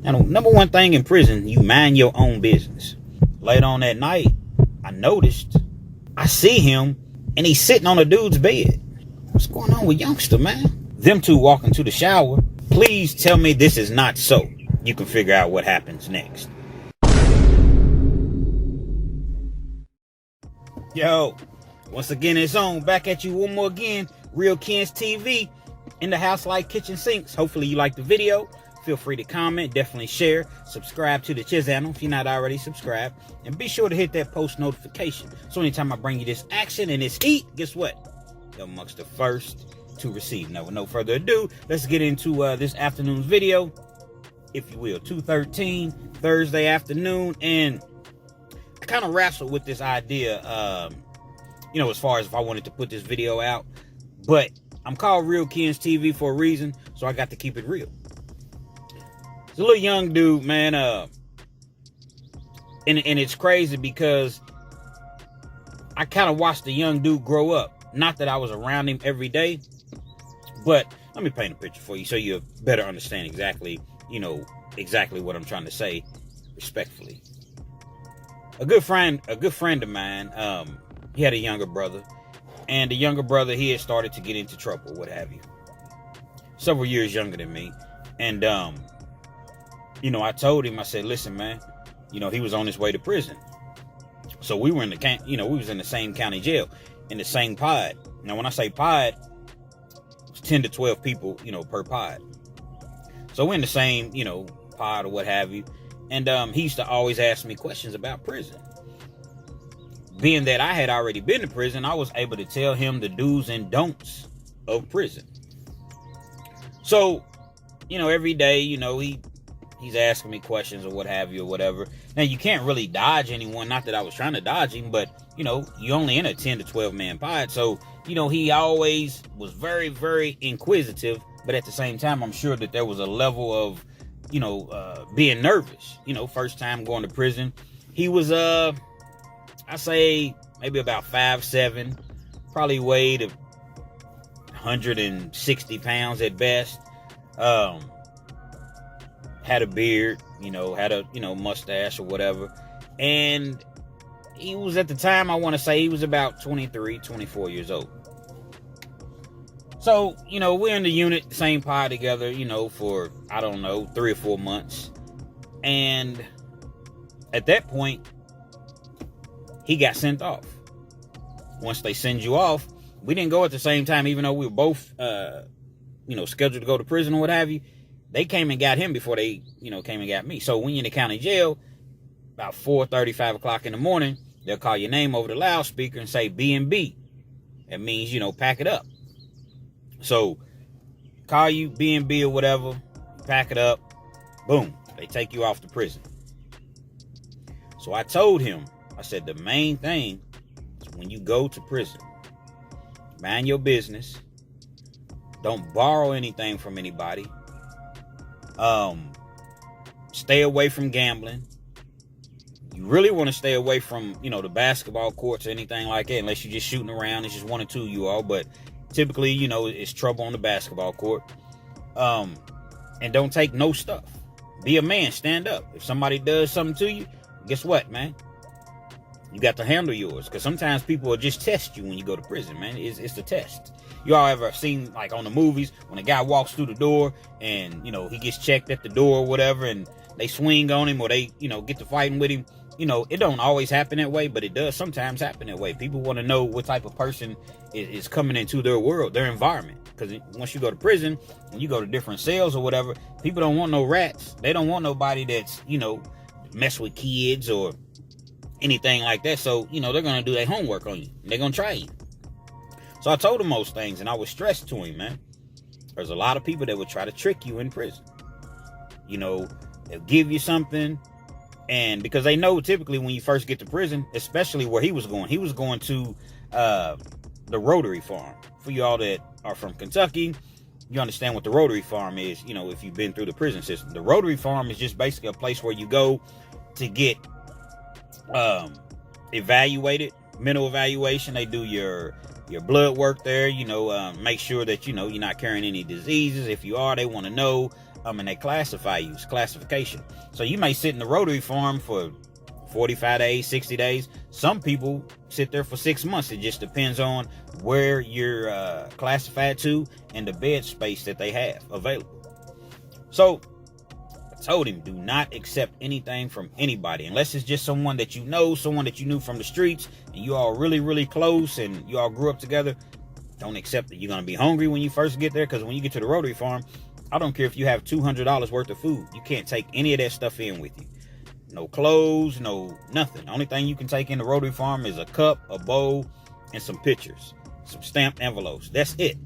Now, the number one thing in prison, you mind your own business. Later on that night, I noticed, I see him, and he's sitting on a dude's bed. What's going on with youngster, man? Them two walk into the shower. Please tell me this is not so. You can figure out what happens next. Yo, once again, it's on. Back at you one more again. Real Kens TV. In the house like kitchen sinks. Hopefully you like the video. Feel free to comment, definitely share, subscribe to the channel if you're not already subscribed, and be sure to hit that post notification. So anytime I bring you this action and this heat, guess what? You're amongst the first to receive. Now, with no further ado, let's get into this afternoon's video, if you will. 2:13 Thursday afternoon, and I kind of wrestled with this idea, as far as if I wanted to put this video out, but I'm called Real Kens TV for a reason, so I got to keep it real. It's a little young dude, man, and it's crazy because I kind of watched the young dude grow up. Not that I was around him every day, but let me paint a picture for you so you better understand exactly what I'm trying to say respectfully. A good friend of mine, he had a younger brother, and the younger brother, he had started to get into trouble, what have you. Several years younger than me, and I told him, I said, listen, man, he was on his way to prison. So we were in we was in the same county jail, in the same pod. Now, when I say pod, it's 10 to 12 people, per pod. So we're in the same, pod or what have you. And he used to always ask me questions about prison. Being that I had already been to prison, I was able to tell him the do's and don'ts of prison. So, every day, he's asking me questions or what have you or whatever. Now, you can't really dodge anyone. Not that I was trying to dodge him, but, you only in a 10 to 12 man pod. So, he always was very, very inquisitive. But at the same time, I'm sure that there was a level of, being nervous. First time going to prison. He was, I say maybe about 5'7", probably weighed 160 pounds at best. Had a beard, had a, mustache or whatever. And he was, at the time, I want to say he was about 23, 24 years old. So, we're in the unit, same pod together, for, 3 or 4 months. And at that point, he got sent off. Once they send you off, we didn't go at the same time, even though we were both, scheduled to go to prison or what have you. They came and got him before they, came and got me. So when you're in the county jail, about 4:30, 5 o'clock in the morning, they'll call your name over the loudspeaker and say B&B. That means, pack it up. So call you B&B or whatever, pack it up, boom, they take you off to prison. So I told him, I said, the main thing is when you go to prison, mind your business. Don't borrow anything from anybody. Stay away from gambling. You really want to stay away from, the basketball courts or anything like that, unless you're just shooting around. It's just one or two you all, but typically, it's trouble on the basketball court. And don't take no stuff. Be a man, stand up. If somebody does something to you, guess what, man? You got to handle yours, because sometimes people will just test you when you go to prison, man. It's the test. You all ever seen, like on the movies, when a guy walks through the door and, he gets checked at the door or whatever, and they swing on him or they, get to fighting with him. It don't always happen that way, but it does sometimes happen that way. People want to know what type of person is coming into their world, their environment. Because once you go to prison, and you go to different cells or whatever, people don't want no rats. They don't want nobody that's, mess with kids or anything like that. So, they're going to do their homework on you. They're going to try you. So I told him most things, and I was stressed to him, man. There's a lot of people that would try to trick you in prison. They'll give you something, and because they know typically when you first get to prison, especially where he was going to the Rotary Farm. For you all that are from Kentucky, you understand what the Rotary Farm is, if you've been through the prison system. The Rotary Farm is just basically a place where you go to get evaluated, mental evaluation. They do your blood work there, make sure that, you're not carrying any diseases. If you are, they want to know. And they classify you. It's classification. So you may sit in the Rotary Farm for 45 days, 60 days. Some people sit there for 6 months. It just depends on where you're classified to and the bed space that they have available. So I told him, do not accept anything from anybody unless it's just someone that you know, someone that you knew from the streets, and you all really, really close and you all grew up together. Don't accept it. You're going to be hungry when you first get there, because when you get to the Rotary Farm, I don't care if you have $200 worth of food. You can't take any of that stuff in with you. No clothes, no nothing. The only thing you can take in the Rotary Farm is a cup, a bowl, and some pictures. Some stamped envelopes. That's it.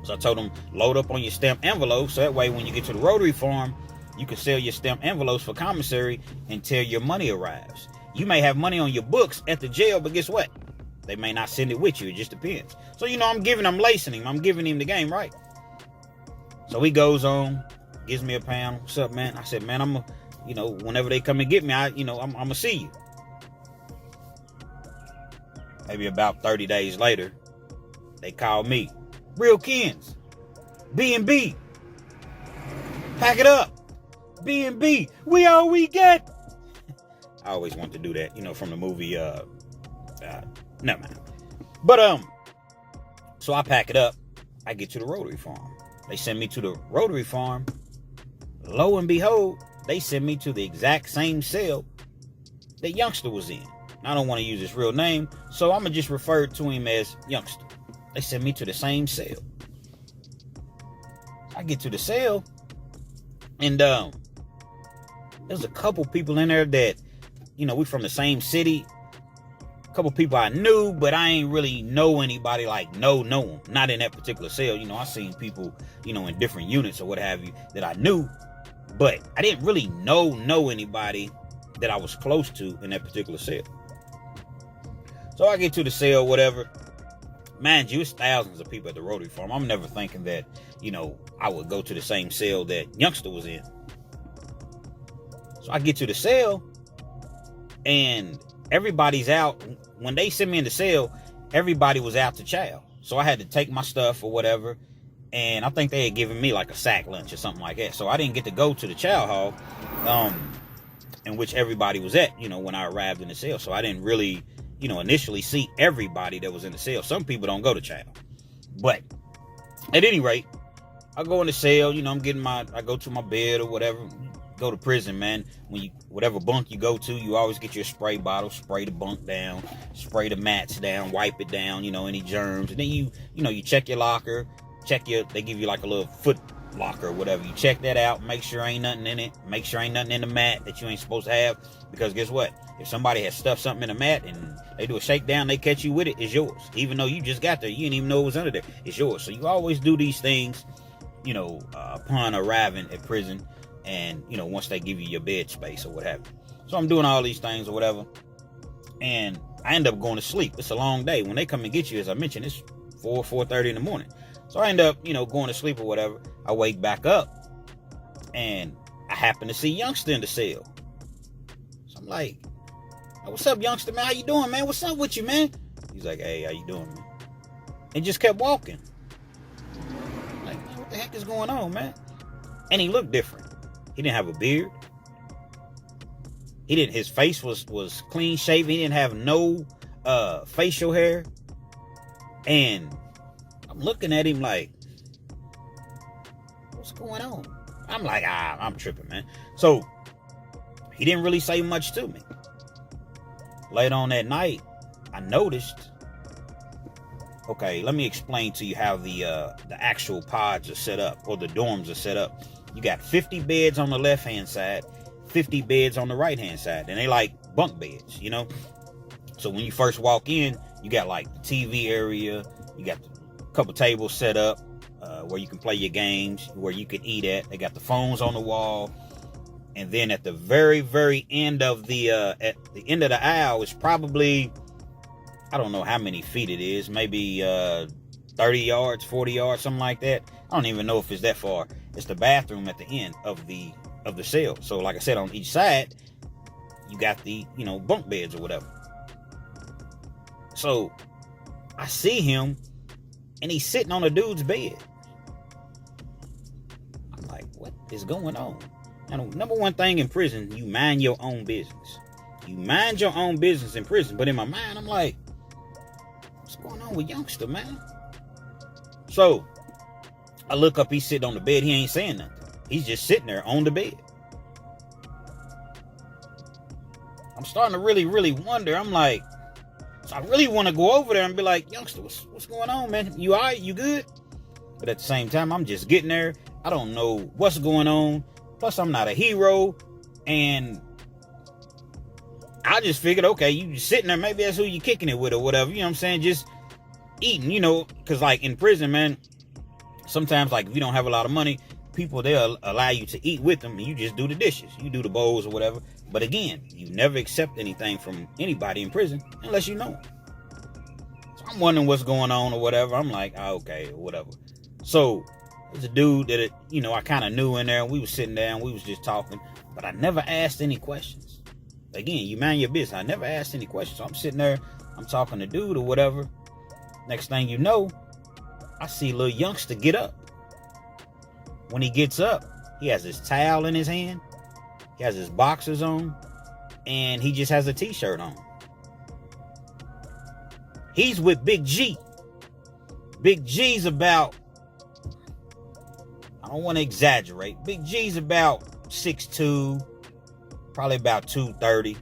So I told them, load up on your stamped envelopes, so that way when you get to the Rotary Farm, you can sell your stamped envelopes for commissary until your money arrives. You may have money on your books at the jail, but guess what? They may not send it with you. It just depends. So, I'm lacing him. I'm giving him the game, right? So he goes on, gives me a pound. What's up, man? I said, man, whenever they come and get me, I'm going to see you. Maybe about 30 days later, they call me. Real Kens. B&B. Pack it up. B&B. We all we get. I always want to do that, from the movie, never mind. But, so I pack it up. I get to the Rotary Farm. They send me to the Rotary Farm. Lo and behold, they send me to the exact same cell that Youngster was in. I don't want to use his real name, so I'm going to just refer to him as Youngster. They send me to the same cell. I get to the cell, and there's a couple people in there that, we from the same city. A couple people I knew, but I ain't really know anybody know them. Not in that particular cell. I seen people, in different units or what have you that I knew, but I didn't really know anybody that I was close to in that particular cell. So I get to the cell, whatever. Mind you, it's thousands of people at the Rotary Farm. I'm never thinking that, I would go to the same cell that Youngster was in. So I get to the cell, and everybody's out. When they sent me in the cell, everybody was out to chow. So I had to take my stuff or whatever. And I think they had given me like a sack lunch or something like that. So I didn't get to go to the chow hall, in which everybody was at, when I arrived in the cell. So I didn't really, initially see everybody that was in the cell. Some people don't go to chow. But at any rate, I go in the cell, I go to my bed or whatever. Go to prison, man. Whatever bunk you go to, you always get your spray bottle, spray the bunk down, spray the mats down, wipe it down, any germs. And then you check your locker, they give you like a little foot locker or whatever. You check that out, make sure ain't nothing in it, make sure ain't nothing in the mat that you ain't supposed to have. Because guess what? If somebody has stuffed something in the mat and they do a shakedown, they catch you with it, it's yours. Even though you just got there, you didn't even know it was under there. It's yours. So you always do these things, upon arriving at prison. And, once they give you your bed space or what have you. So I'm doing all these things or whatever. And I end up going to sleep. It's a long day. When they come and get you, as I mentioned, it's 4:30 in the morning. So I end up, going to sleep or whatever. I wake back up. And I happen to see Youngster in the cell. So I'm like, hey, what's up, Youngster, man? How you doing, man? What's up with you, man? He's like, hey, how you doing, man? And just kept walking. I'm like, man, what the heck is going on, man? And he looked different. He didn't have a beard. His face was clean shaven. He didn't have no facial hair. And I'm looking at him like, what's going on? I'm like, I'm tripping, man. So he didn't really say much to me. Later on that night, I noticed. Okay, let me explain to you how the actual pods are set up, or the dorms are set up. You got 50 beds on the left-hand side, 50 beds on the right-hand side. And they like bunk beds, So when you first walk in, you got like the TV area. You got a couple tables set up where you can play your games, where you can eat at. They got the phones on the wall. And then at the very, very end of the aisle is probably, I don't know how many feet it is. Maybe 30 yards, 40 yards, something like that. I don't even know if it's that far. It's the bathroom at the end of the cell. So like I said, on each side, you got the, bunk beds or whatever. So I see him and he's sitting on a dude's bed. I'm like, what is going on? And number one thing in prison, you mind your own business. You mind your own business in prison. But in my mind, I'm like, what's going on with youngster, man? So I look up, he's sitting on the bed. He ain't saying nothing. He's just sitting there on the bed. I'm starting to really, really wonder. I'm like, so I really want to go over there and be like, youngster, what's going on, man? You all right? You good? But at the same time, I'm just getting there. I don't know what's going on. Plus, I'm not a hero. And I just figured, okay, you just sitting there. Maybe that's who you kicking it with or whatever. You know what I'm saying? Just eating, you know. Because, like, in prison, man, sometimes, like, if you don't have a lot of money, people, they'll allow you to eat with them. And you just do the dishes. You do the bowls or whatever. But again, you never accept anything from anybody in prison unless you know them. So I'm wondering what's going on or whatever. I'm like, oh, okay, or whatever. So there's a dude that, you know, I kind of knew in there. And we was sitting there and we was just talking. But I never asked any questions. Again, you mind your business. I never asked any questions. So I'm sitting there. I'm talking to dude or whatever. Next thing you know, I see a little youngster get up. When he gets up, he has his towel in his hand. He has his boxers on, and he just has a t-shirt on. He's with Big G. Big G's about, I don't want to exaggerate, Big G's about 6'2", probably about 230.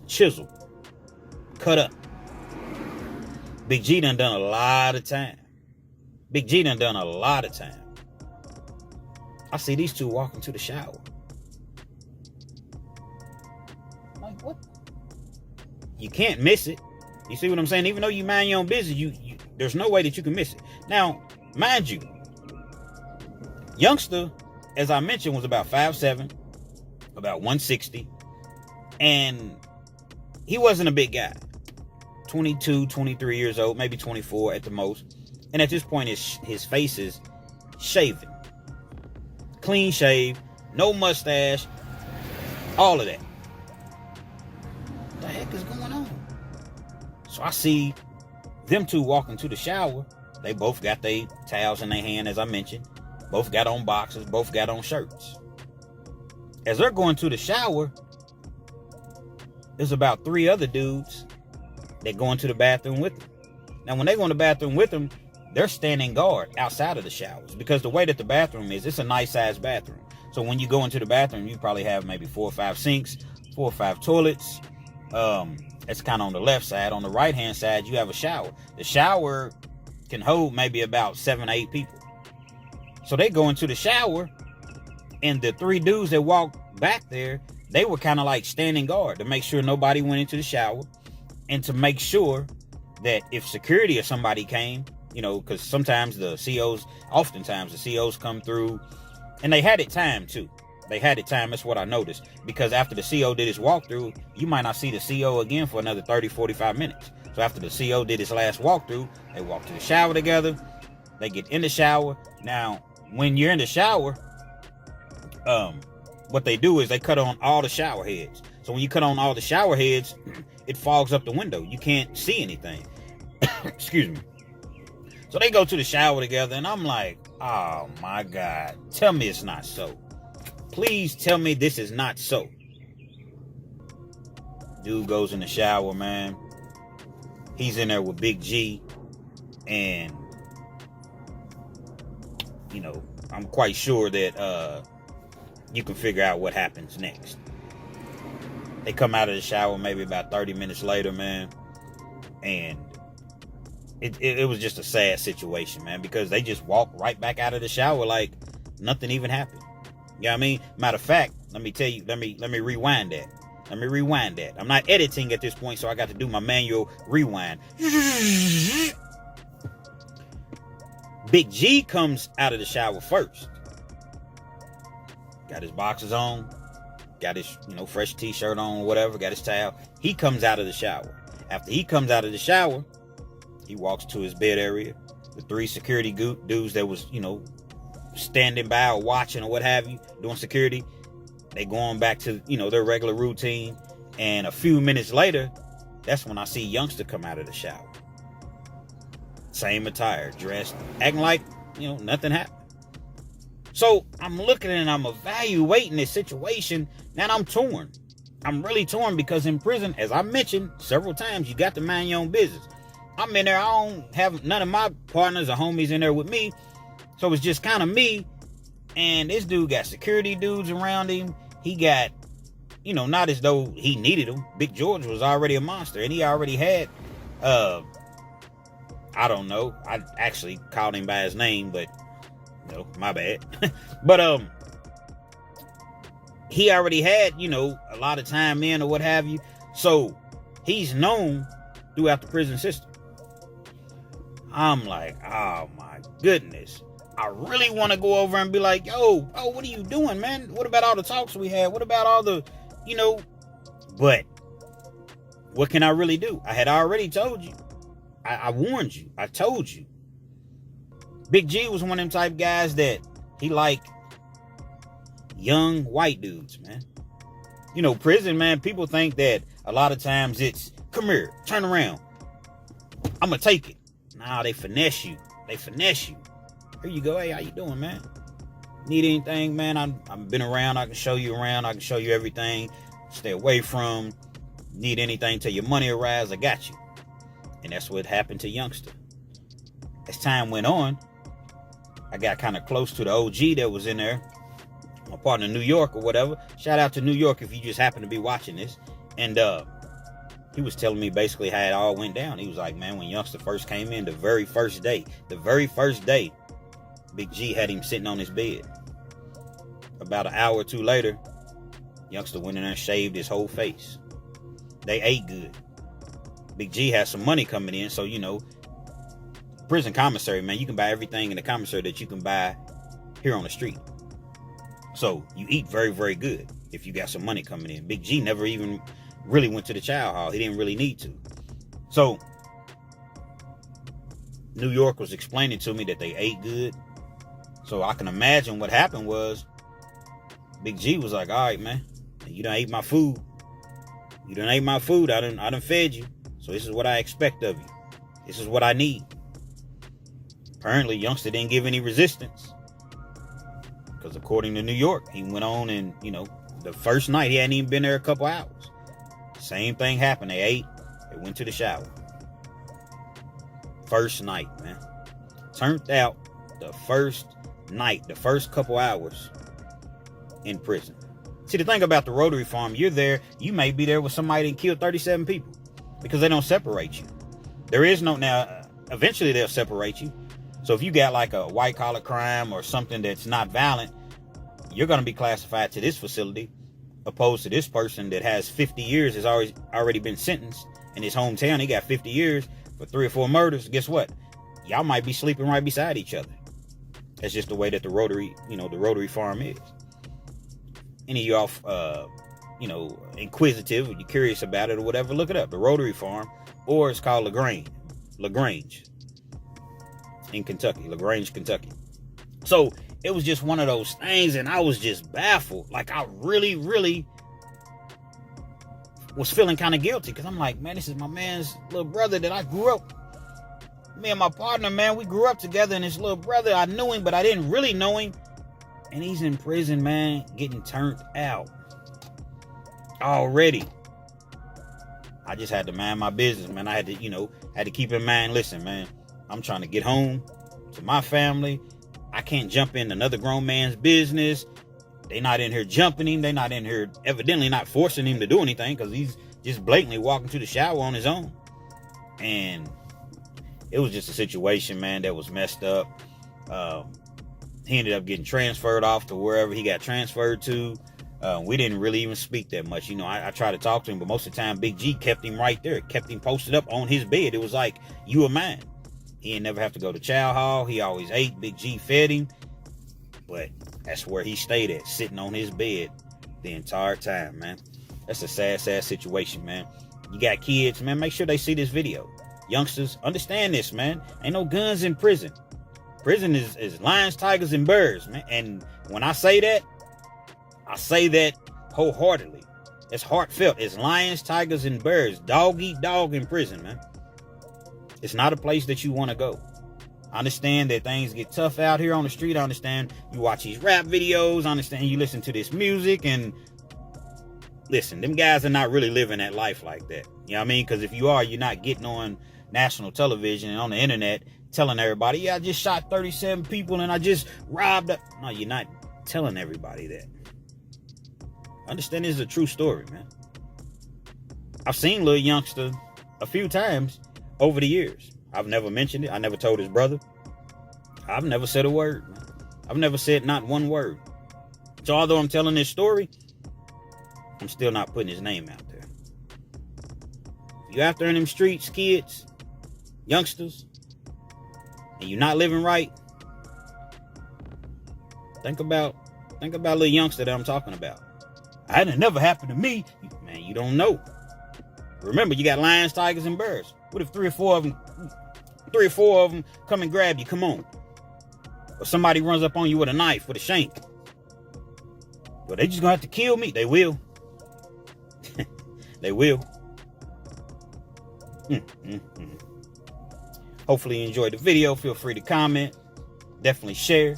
Chisel. Cut up. Big G done a lot of time. Big G done a lot of time. I see these two walking to the shower. Like, what? You can't miss it. You see what I'm saying? Even though you mind your own business, you there's no way that you can miss it. Now, mind you, youngster, as I mentioned, was about 5'7", about 160, and he wasn't a big guy. 22, 23 years old, maybe 24 at the most. And at this point, his face is shaven. Clean shave, no mustache, all of that. What the heck is going on? So I see them two walking to the shower. They both got their towels in their hand, as I mentioned. Both got on boxers, both got on shirts. As they're going to the shower, there's about 3 other dudes that go into the bathroom with them. Now, when they go in the bathroom with them, they're standing guard outside of the showers, because the way that the bathroom is, it's a nice sized bathroom. So when you go into the bathroom, you probably have maybe 4 or 5 sinks, 4 or 5 toilets. It's kind of on the left side. On the right hand side, you have a shower. The shower can hold maybe about 7 or 8 people. So they go into the shower, and the 3 dudes that walked back there, they were kind of like standing guard to make sure nobody went into the shower, and to make sure that if security or somebody came, you know, because oftentimes the COs come through, and they had it timed too. They had it timed. That's what I noticed, because after the CO did his walkthrough, you might not see the CO again for another 30, 45 minutes. So after the CO did his last walkthrough, they walk to the shower together. They get in the shower. Now, when you're in the shower, what they do is they cut on all the shower heads. So when you cut on all the shower heads, it fogs up the window. You can't see anything. Excuse me. So they go to the shower together, and I'm like, oh my God, tell me it's not so. Please tell me this is not so. Dude goes in the shower, man. He's in there with Big G, and, you know, I'm quite sure that you can figure out what happens next. They come out of the shower maybe about 30 minutes later, man, and it was just a sad situation, man, because they just walked right back out of the shower like nothing even happened. You know what I mean? Matter of fact, let me tell you, let me rewind that. I'm not editing at this point, so I got to do my manual rewind. Big G comes out of the shower first. Got his boxers on, got his, fresh t-shirt on or whatever, got his towel. He comes out of the shower. After he comes out of the shower, he walks to his bed area. The 3 security dudes that was, standing by or watching or what have you, doing security, they going back to, their regular routine. And a few minutes later, that's when I see youngster come out of the shower. Same attire, dressed, acting like, nothing happened. So I'm looking and I'm evaluating this situation, and I'm torn. I'm really torn because in prison, as I mentioned several times, you got to mind your own business. I'm in there. I don't have none of my partners or homies in there with me. So it's just kind of me. And this dude got security dudes around him. He got, not as though he needed them. Big George was already a monster. And he already had, I don't know. I actually called him by his name, but, my bad. But, he already had, a lot of time in or what have you. So he's known throughout the prison system. I'm like, oh my goodness. I really want to go over and be like, yo, what are you doing, man? What about all the talks we had? What about all the, but what can I really do? I had already told you. I warned you. I told you. Big G was one of them type guys that he liked young white dudes, man. Prison, man, people think that a lot of times it's, come here, turn around. I'm going to take it. Nah, they finesse you. Here you go. Hey, how you doing, man? Need anything, man? I've been around. I can show you around. I can show you everything. Stay away from. Need anything till your money arrives. I got you. And that's what happened to Youngster. As time went on, I got kind of close to the OG that was in there. My partner in New York or whatever. Shout out to New York if you just happen to be watching this. And he was telling me basically how it all went down. He was like, man, when Youngster first came in, the very first day, Big G had him sitting on his bed. About an hour or two later, Youngster went in there and shaved his whole face. They ate good. Big G had some money coming in, so, prison commissary, man, you can buy everything in the commissary that you can buy here on the street. So you eat very, very good if you got some money coming in. Big G never even really went to the chow hall. He didn't really need to. So New York was explaining to me that they ate good. So I can imagine what happened was Big G was like, all right, man, you done ate my food. I done fed you. So this is what I expect of you. This is what I need. Apparently, Youngster didn't give any resistance. Because according to New York, he went on and, the first night, he hadn't even been there a couple hours. Same thing happened. They ate. They went to the shower. First night, man. Turned out the first night, the first couple hours in prison. See, the thing about the Rotary Farm, you're there, you may be there with somebody that killed 37 people because they don't separate you. There is no, now, eventually they'll separate you. So if you got like a white collar crime or something that's not violent, you're going to be classified to this facility, opposed to this person that has 50 years, has already been sentenced in his hometown. He got 50 years for 3 or 4 murders. Guess what? Y'all might be sleeping right beside each other. That's just the way that the Rotary, the Rotary Farm is. Any of y'all, inquisitive, or you're curious about it or whatever, look it up. The Rotary Farm, or it's called LaGrange in Kentucky, LaGrange, Kentucky. So it was just one of those things, and I was just baffled. Like, I really, really was feeling kind of guilty, because I'm like, man, this is my man's little brother that I grew up. Me and my partner, man, we grew up together, and his little brother, I knew him, but I didn't really know him. And he's in prison, man, getting turned out already. I just had to mind my business, man. I had to keep in mind, listen, man, I'm trying to get home to my family. I can't jump in another grown man's business. They not in here jumping him. They not in here evidently not forcing him to do anything, because he's just blatantly walking to the shower on his own. And it was just a situation, man, that was messed up. He ended up getting transferred off to wherever he got transferred to. We didn't really even speak that much. I tried to talk to him, but most of the time, Big G kept him right there, kept him posted up on his bed. It was like, you are mine. He didn't never have to go to chow hall. He always ate. Big G fed him. But that's where he stayed at, sitting on his bed the entire time, man. That's a sad, sad situation, man. You got kids, man, make sure they see this video. Youngsters, understand this, man. Ain't no guns in prison. Prison is lions, tigers, and bears, man. And when I say that wholeheartedly. It's heartfelt. It's lions, tigers, and bears. Dog eat dog in prison, man. It's not a place that you want to go. I understand that things get tough out here on the street. I understand you watch these rap videos. I understand you listen to this music. And listen, them guys are not really living that life like that. You know what I mean? Because if you are, you're not getting on national television and on the internet telling everybody, yeah, I just shot 37 people and I just robbed. No, you're not telling everybody that. Understand this is a true story, man. I've seen Lil Youngster a few times over the years. I've never mentioned it. I never told his brother. I've never said a word, man. I've never said not one word. So although I'm telling this story, I'm still not putting his name out there. If you're out there in them streets, kids, youngsters, and you're not living right, think about Lil Youngster that I'm talking about. That never happened to me. Man, you don't know. Remember, you got lions, tigers, and bears. What if three or four of them come and grab you? Come on. Or somebody runs up on you with a knife, with a shank. Well, they just gonna have to kill me. They will. They will. Hopefully you enjoyed the video. Feel free to comment. Definitely share.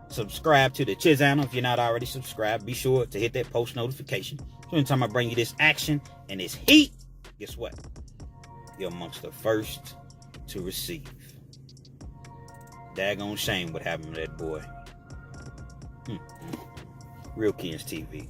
Subscribe to the channel if you're not already subscribed. Be sure to hit that post notification. So anytime I bring you this action and this heat, guess what? You're amongst the first to receive. Daggone shame what happened to that boy. Real Kings TV.